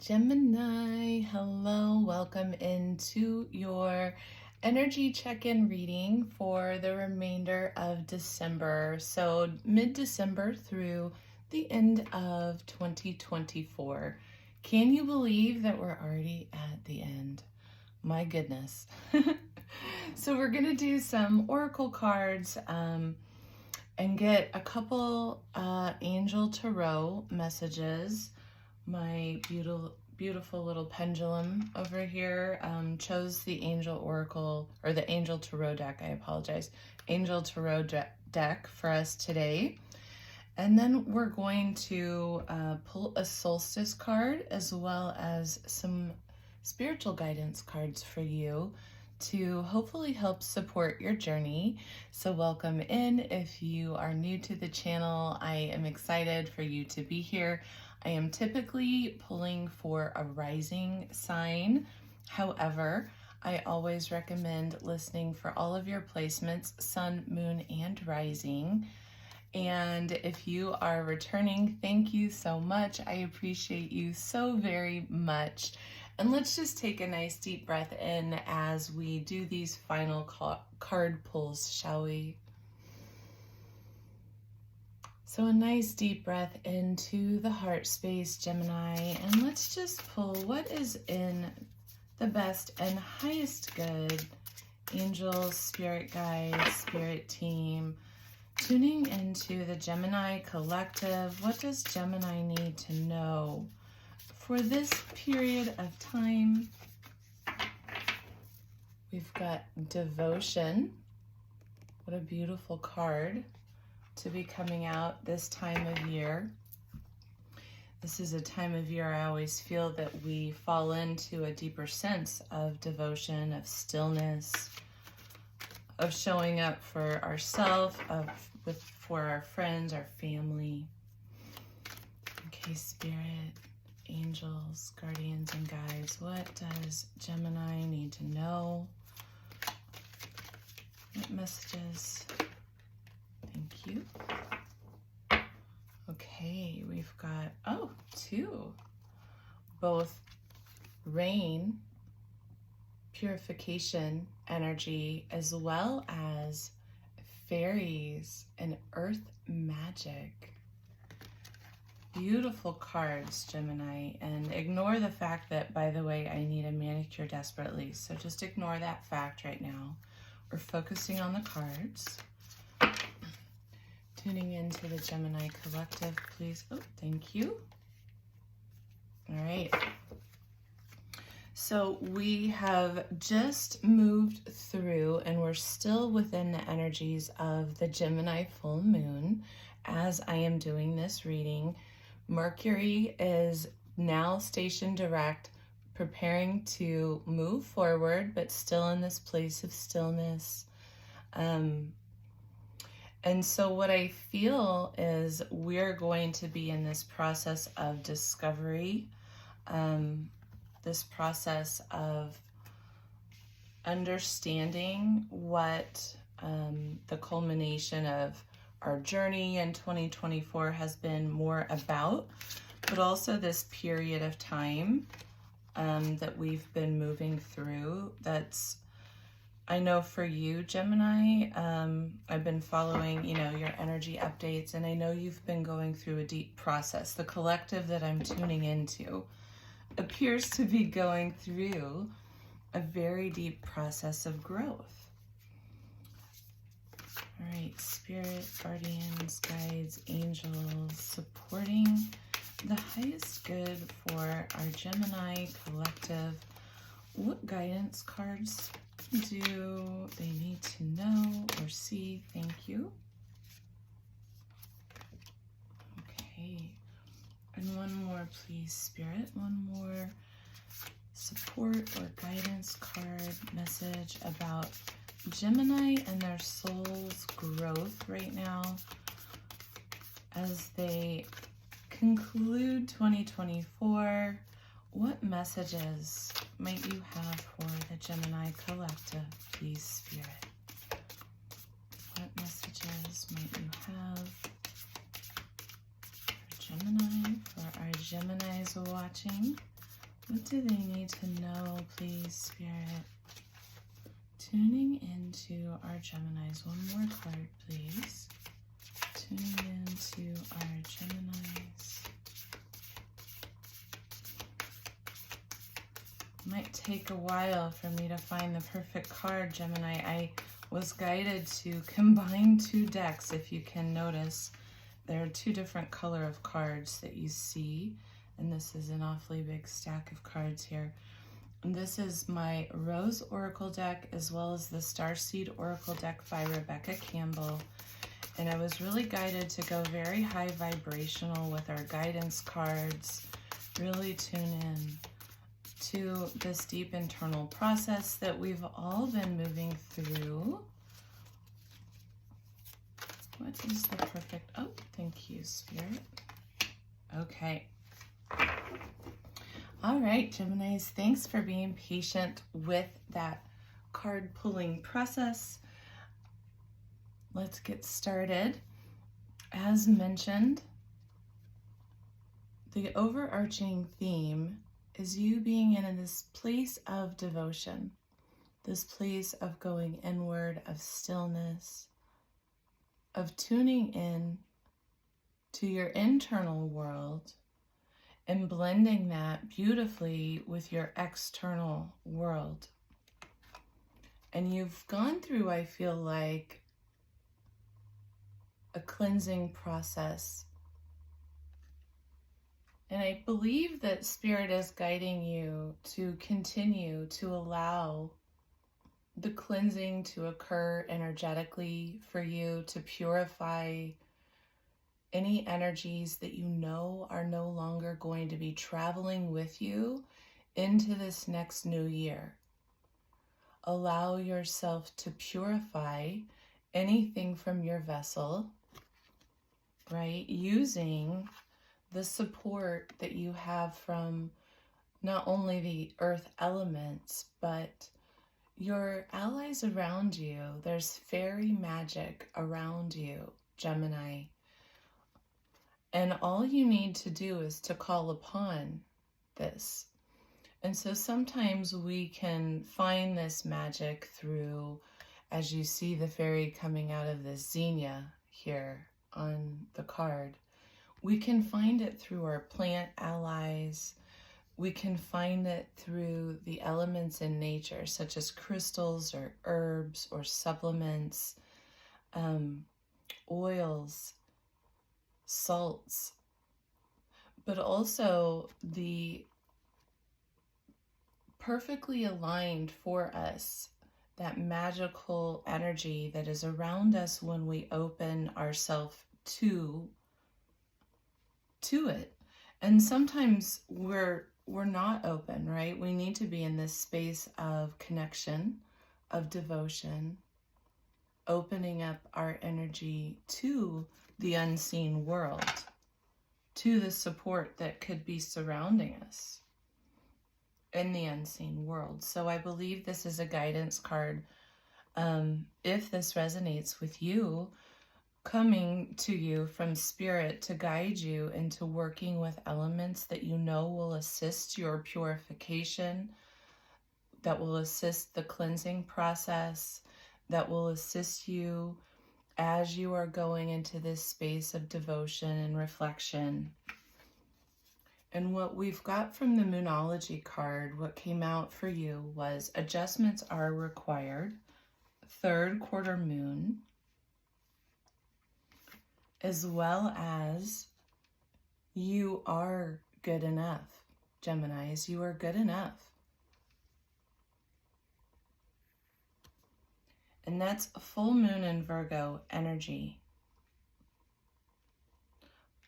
Gemini, hello, welcome into your energy check-in reading for the remainder of December. So mid-December through the end of 2024. Can you believe that we're already at the end? My goodness. So we're going to do some oracle cards and get a couple angel tarot messages. My beautiful little pendulum over here chose the angel oracle, or the angel tarot deck, I apologize, angel tarot deck for us today. And then we're going to pull a solstice card as well as some spiritual guidance cards for you to hopefully help support your journey. So welcome in. If you are new to the channel, I am excited for you to be here. I am typically pulling for a rising sign. However, I always recommend listening for all of your placements, sun, moon, and rising. And if you are returning, thank you so much. I appreciate you so very much. And let's just take a nice deep breath in as we do these final card pulls, shall we? So a nice deep breath into the heart space, Gemini, and let's just pull what is in the best and highest good. Angels, spirit guides, spirit team, tuning into the Gemini collective. What does Gemini need to know for this period of time? We've got devotion. What a beautiful card to be coming out this time of year. This is a time of year I always feel that we fall into a deeper sense of devotion, of stillness, of showing up for ourselves, for our friends, our family. Okay, spirit, angels, guardians, and guides, what does Gemini need to know? What messages? Thank you. Okay, we've got, two. Both rain, purification energy, as well as fairies and earth magic. Beautiful cards, Gemini. And ignore the fact that, by the way, I need a manicure desperately. So just ignore that fact right now. We're focusing on the cards. Tuning into the Gemini collective, please. Oh, thank you. All right. So we have just moved through, and we're still within the energies of the Gemini full moon as I am doing this reading. Mercury is now station direct, preparing to move forward, but still in this place of stillness. And so what I feel is we're going to be in this process of discovery, this process of understanding what the culmination of our journey in 2024 has been more about, but also this period of time that we've been moving through. That's, I know for you, Gemini, I've been following, your energy updates, and I know you've been going through a deep process. The collective that I'm tuning into appears to be going through a very deep process of growth. All right, spirit, guardians, guides, angels, supporting the highest good for our Gemini collective. What guidance cards do they need to know or see? Thank you. Okay. And one more, please, Spirit. One more support or guidance card message about Gemini and their soul's growth right now as they conclude 2024. What messages might you have for the Gemini collective, please, Spirit? What messages might you have for Gemini, for our Geminis watching? What do they need to know, please, Spirit? Tuning into our Geminis. One more card, please. Tuning into our Geminis. Might take a while for me to find the perfect card, Gemini. I was guided to combine two decks. If you can notice, there are two different color of cards that you see, and this is an awfully big stack of cards here. And this is my Rose Oracle deck as well as the Starseed Oracle deck by Rebecca Campbell. And I was really guided to go very high vibrational with our guidance cards, really tune in to this deep internal process that we've all been moving through. What is the perfect, oh, thank you, Spirit. Okay. All right, Geminis, thanks for being patient with that card pulling process. Let's get started. As mentioned, the overarching theme is you being in this place of devotion, this place of going inward, of stillness, of tuning in to your internal world and blending that beautifully with your external world. And you've gone through, I feel like, a cleansing process. And I believe that Spirit is guiding you to continue to allow the cleansing to occur energetically for you, to purify any energies that you know are no longer going to be traveling with you into this next new year. Allow yourself to purify anything from your vessel, right? Using the support that you have from not only the earth elements, but your allies around you. There's fairy magic around you, Gemini. And all you need to do is to call upon this. And so sometimes we can find this magic through, as you see the fairy coming out of the Xenia here on the card, we can find it through our plant allies. We can find it through the elements in nature, such as crystals or herbs or supplements, oils, salts, but also the perfectly aligned for us, that magical energy that is around us when we open ourselves to it. And sometimes we're not open, right? We need to be in this space of connection, of devotion, opening up our energy to the unseen world, to the support that could be surrounding us in the unseen world. So I believe this is a guidance card. If this resonates with you, coming to you from Spirit to guide you into working with elements that you know will assist your purification, that will assist the cleansing process, that will assist you as you are going into this space of devotion and reflection. And what we've got from the Moonology card, what came out for you was adjustments are required, third quarter moon, as well as you are good enough. Geminis, you are good enough. And that's a full moon in Virgo energy.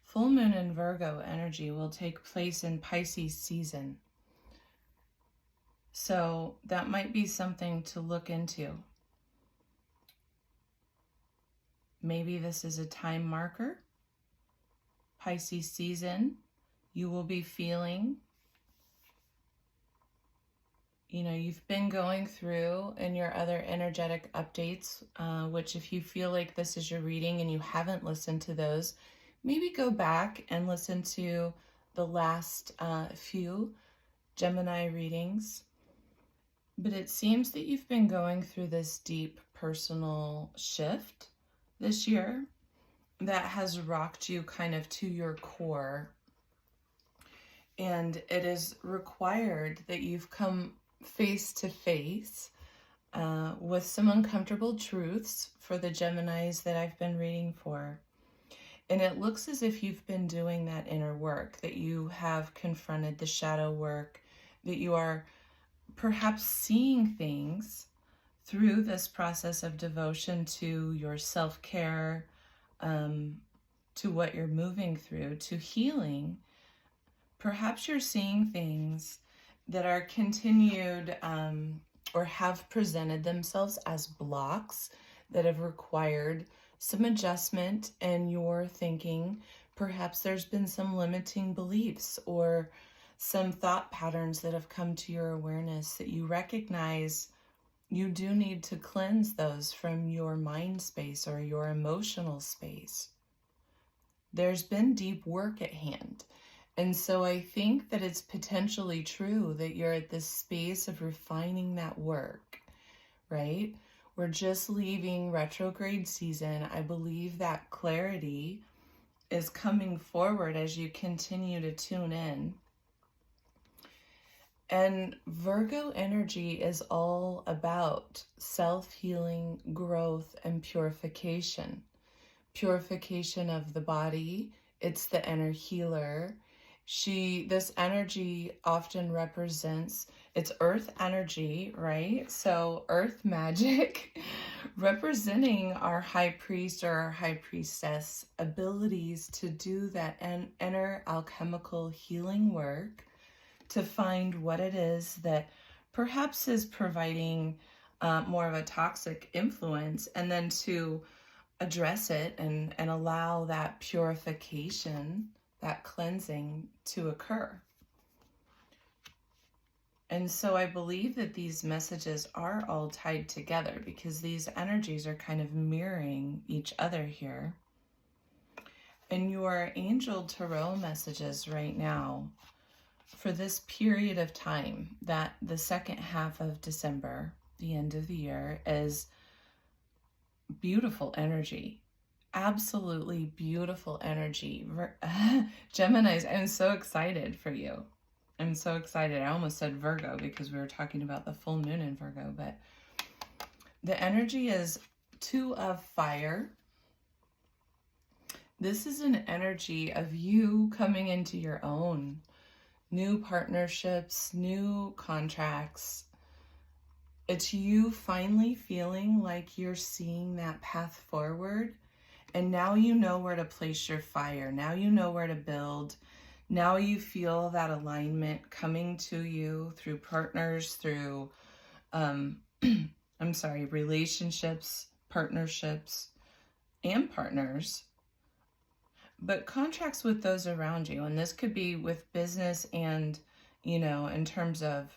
Full moon in Virgo energy will take place in Pisces season. So that might be something to look into. Maybe this is a time marker. Pisces season, you will be feeling, you've been going through in your other energetic updates, which if you feel like this is your reading and you haven't listened to those, maybe go back and listen to the last few Gemini readings. But it seems that you've been going through this deep personal shift this year that has rocked you kind of to your core. And it is required that you've come face to face with some uncomfortable truths for the Geminis that I've been reading for. And it looks as if you've been doing that inner work, that you have confronted the shadow work, that you are perhaps seeing things through this process of devotion to your self-care, to what you're moving through, to healing. Perhaps you're seeing things that are continued or have presented themselves as blocks that have required some adjustment in your thinking. Perhaps there's been some limiting beliefs or some thought patterns that have come to your awareness that you recognize you do need to cleanse those from your mind space or your emotional space. There's been deep work at hand. And so I think that it's potentially true that you're at this space of refining that work, right? We're just leaving retrograde season. I believe that clarity is coming forward as you continue to tune in. And Virgo energy is all about self-healing, growth, and purification. Purification of the body. It's the inner healer. This energy often represents, it's earth energy, right? So earth magic representing our high priest or our high priestess abilities to do that inner alchemical healing work, to find what it is that perhaps is providing more of a toxic influence, and then to address it and allow that purification, that cleansing to occur. And so I believe that these messages are all tied together because these energies are kind of mirroring each other here. And your angel tarot messages right now for this period of time, that the second half of December, the end of the year, is beautiful energy. Absolutely beautiful energy. Geminis, I'm so excited for you. I'm so excited. I almost said Virgo because we were talking about the full moon in Virgo, but the energy is 2 of fire. This is an energy of you coming into your own. New partnerships, new contracts. It's you finally feeling like you're seeing that path forward. And now you know where to place your fire. Now you know where to build. Now you feel that alignment coming to you through partners, through, relationships, partnerships, and partners. But contracts with those around you, and this could be with business and, in terms of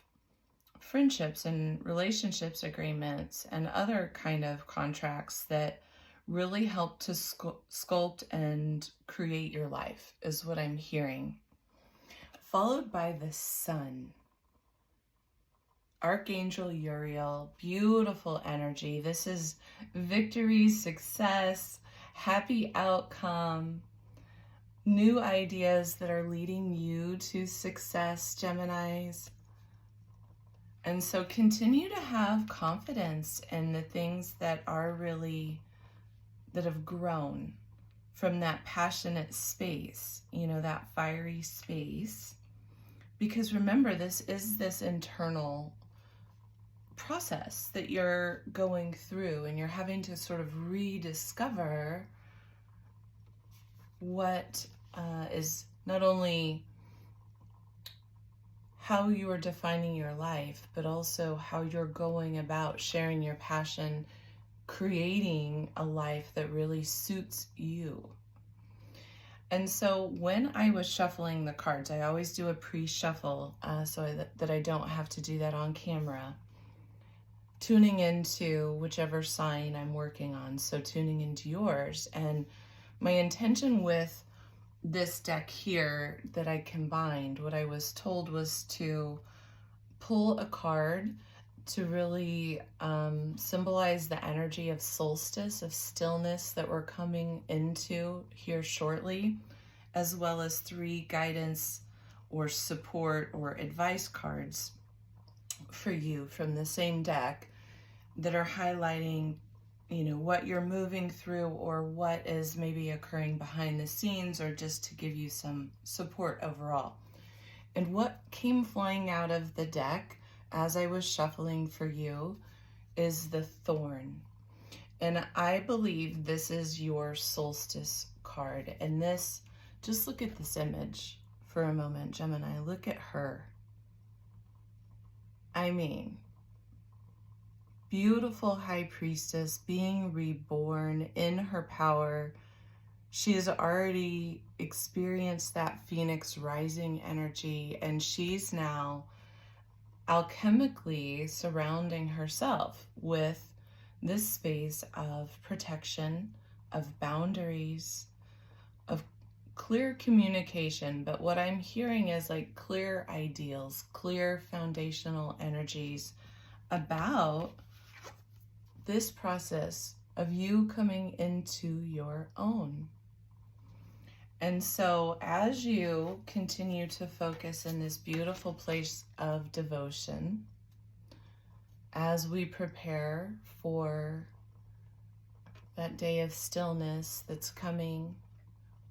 friendships and relationships agreements and other kind of contracts that really help to sculpt and create your life is what I'm hearing. Followed by the sun. Archangel Uriel, beautiful energy. This is victory, success, happy outcome, new ideas that are leading you to success, Geminis. And so continue to have confidence in the things that are really, that have grown from that passionate space, that fiery space. Because remember, this is this internal process that you're going through, and you're having to sort of rediscover what is not only how you are defining your life, but also how you're going about sharing your passion, creating a life that really suits you. And so when I was shuffling the cards, I always do a pre-shuffle so that I don't have to do that on camera, tuning into whichever sign I'm working on, so tuning into yours. And my intention with this deck here that I combined, what I was told was to pull a card to really symbolize the energy of solstice, of stillness that we're coming into here shortly, as well as 3 guidance or support or advice cards for you from the same deck that are highlighting, you know, what you're moving through or what is maybe occurring behind the scenes, or just to give you some support overall. And what came flying out of the deck as I was shuffling for you is the thorn. And I believe this is your solstice card. And this, just look at this image for a moment, Gemini. Look at her. I mean, beautiful high priestess being reborn in her power. She has already experienced that phoenix rising energy, and she's now alchemically surrounding herself with this space of protection, of boundaries, of clear communication. But what I'm hearing is like clear ideals, clear foundational energies about this process of you coming into your own. And so as you continue to focus in this beautiful place of devotion, as we prepare for that day of stillness that's coming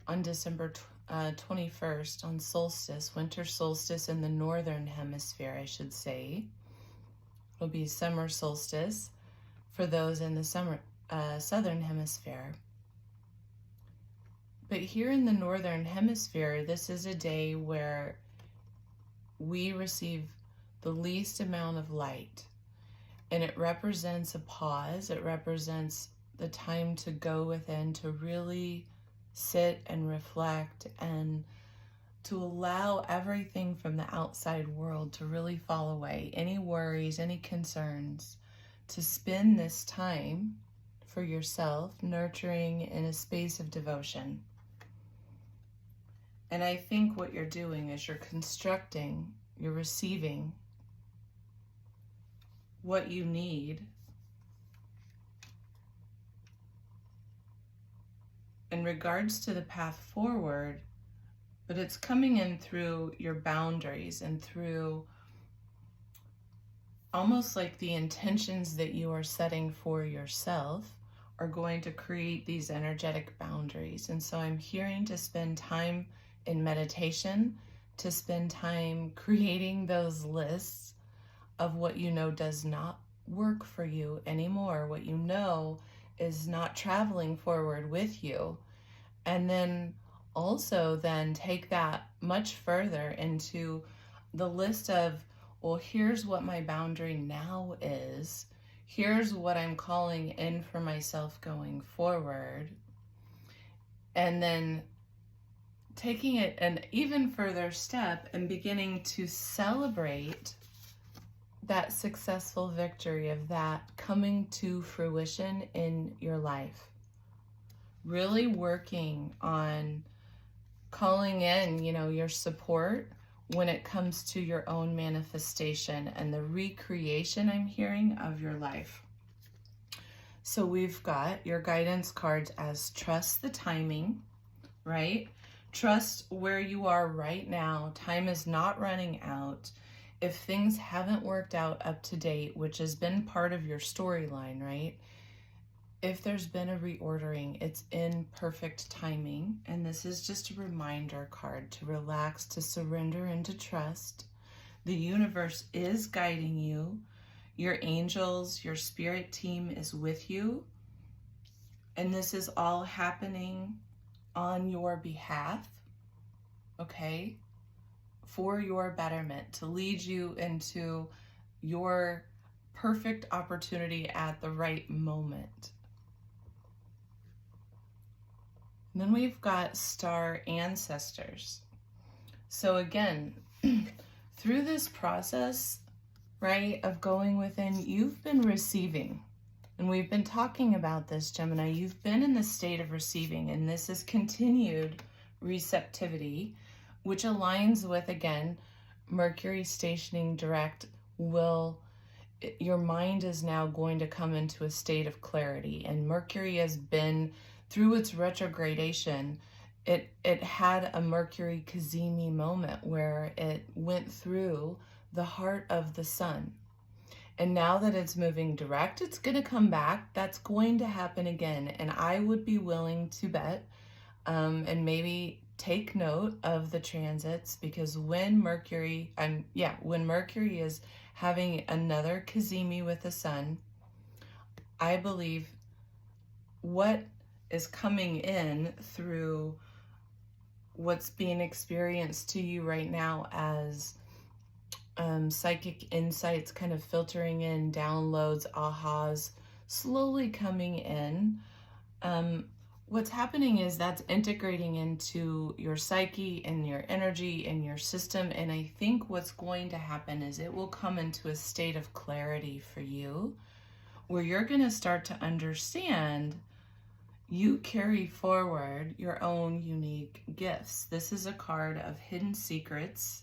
on December 21st, on solstice, winter solstice in the northern hemisphere, I should say. It'll be summer solstice for those in the southern hemisphere. But here in the northern hemisphere, this is a day where we receive the least amount of light. And it represents a pause. It represents the time to go within, to really sit and reflect, and to allow everything from the outside world to really fall away. Any worries, any concerns, to spend this time for yourself, nurturing in a space of devotion. And I think what you're doing is you're constructing, you're receiving what you need in regards to the path forward, but it's coming in through your boundaries and through almost like the intentions that you are setting for yourself are going to create these energetic boundaries. And so I'm hearing to spend time in meditation, to spend time creating those lists of what you know does not work for you anymore, what you know is not traveling forward with you. And then also then take that much further into the list of, well, here's what my boundary now is. Here's what I'm calling in for myself going forward. And then taking it an even further step and beginning to celebrate that successful victory of that coming to fruition in your life. Really working on calling in, you know, your support when it comes to your own manifestation and the recreation, I'm hearing, of your life. So we've got your guidance cards as trust the timing, right? Trust where you are right now. Time is not running out. If things haven't worked out up to date, which has been part of your storyline, right? If there's been a reordering, it's in perfect timing. And this is just a reminder card to relax, to surrender, and to trust. The universe is guiding you. Your angels, your spirit team is with you. And this is all happening on your behalf, okay? For your betterment, to lead you into your perfect opportunity at the right moment. And then we've got star ancestors. So again, through this process, right, of going within, you've been receiving. And we've been talking about this, Gemini. You've been in the state of receiving, and this has continued receptivity, which aligns with, again, Mercury stationing direct, your mind is now going to come into a state of clarity. And Mercury has been, through its retrogradation, it had a Mercury cazimi moment where it went through the heart of the sun. And now that it's moving direct, it's going to come back. That's going to happen again. And I would be willing to bet, and maybe take note of the transits, because when Mercury is having another cazimi with the sun, I believe what is coming in through what's being experienced to you right now as psychic insights kind of filtering in, downloads, ahas, slowly coming in. What's happening is that's integrating into your psyche and your energy and your system. And I think what's going to happen is it will come into a state of clarity for you, where you're going to start to understand you carry forward your own unique gifts. This is a card of hidden secrets.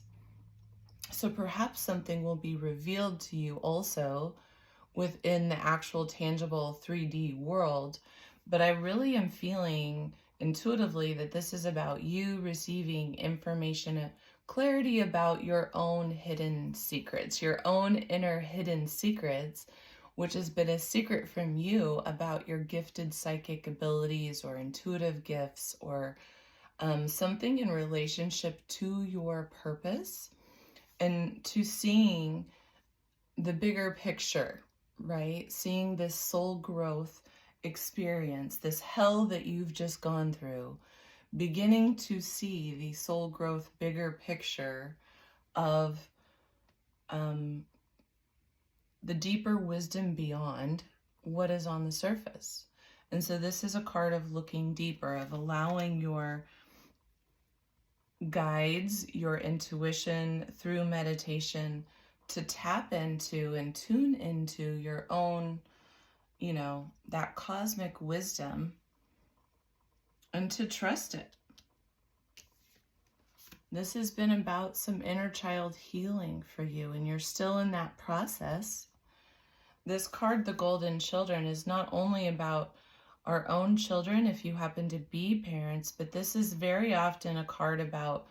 So perhaps something will be revealed to you also within the actual tangible 3D world. But I really am feeling intuitively that this is about you receiving information, clarity about your own hidden secrets, your own inner hidden secrets, which has been a secret from you about your gifted psychic abilities or intuitive gifts, or something in relationship to your purpose and to seeing the bigger picture, right? Seeing this soul growth experience, this hell that you've just gone through, beginning to see the soul growth bigger picture of the deeper wisdom beyond what is on the surface. And so this is a card of looking deeper, of allowing your guides, your intuition through meditation to tap into and tune into your own, that cosmic wisdom, and to trust it. This has been about some inner child healing for you, and you're still in that process. This card, the Golden Children, is not only about our own children, if you happen to be parents, but this is very often a card about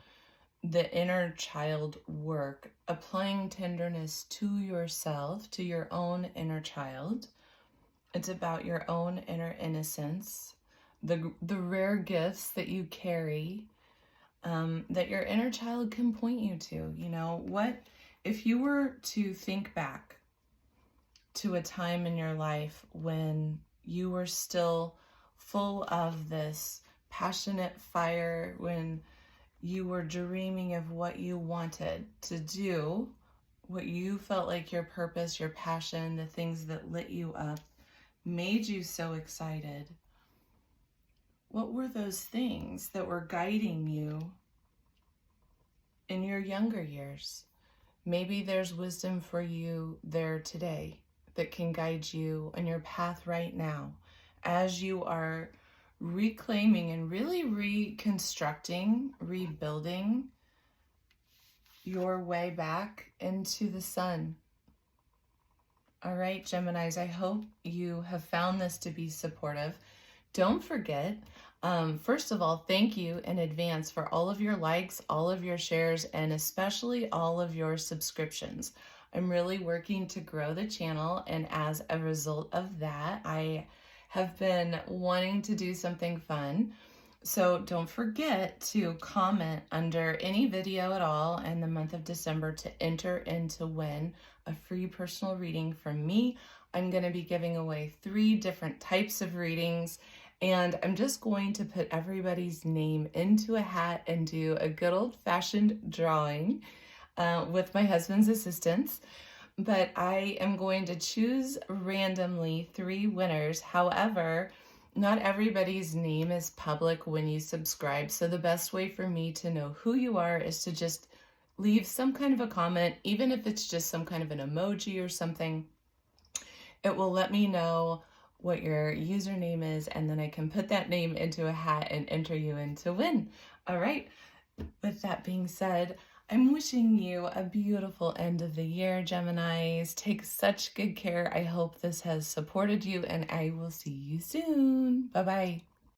the inner child work, applying tenderness to yourself, to your own inner child. It's about your own inner innocence, the rare gifts that you carry, that your inner child can point you to. What if you were to think back to a time in your life when you were still full of this passionate fire, when you were dreaming of what you wanted to do, what you felt like your purpose, your passion, the things that lit you up, made you so excited? What were those things that were guiding you in your younger years? Maybe there's wisdom for you there today that can guide you on your path right now as you are reclaiming and really reconstructing, rebuilding your way back into the sun. All right, Geminis, I hope you have found this to be supportive. Don't forget, first of all, thank you in advance for all of your likes, all of your shares, and especially all of your subscriptions. I'm really working to grow the channel, and as a result of that, I have been wanting to do something fun. So don't forget to comment under any video at all in the month of December to enter in to win a free personal reading from me. I'm going to be giving away 3 different types of readings, and I'm just going to put everybody's name into a hat and do a good old-fashioned drawing with my husband's assistance. But I am going to choose randomly 3 winners. However, not everybody's name is public when you subscribe. So the best way for me to know who you are is to just leave some kind of a comment, even if it's just some kind of an emoji or something. It will let me know what your username is, and then I can put that name into a hat and enter you in to win. All right. With that being said, I'm wishing you a beautiful end of the year, Geminis. Take such good care. I hope this has supported you, and I will see you soon. Bye-bye.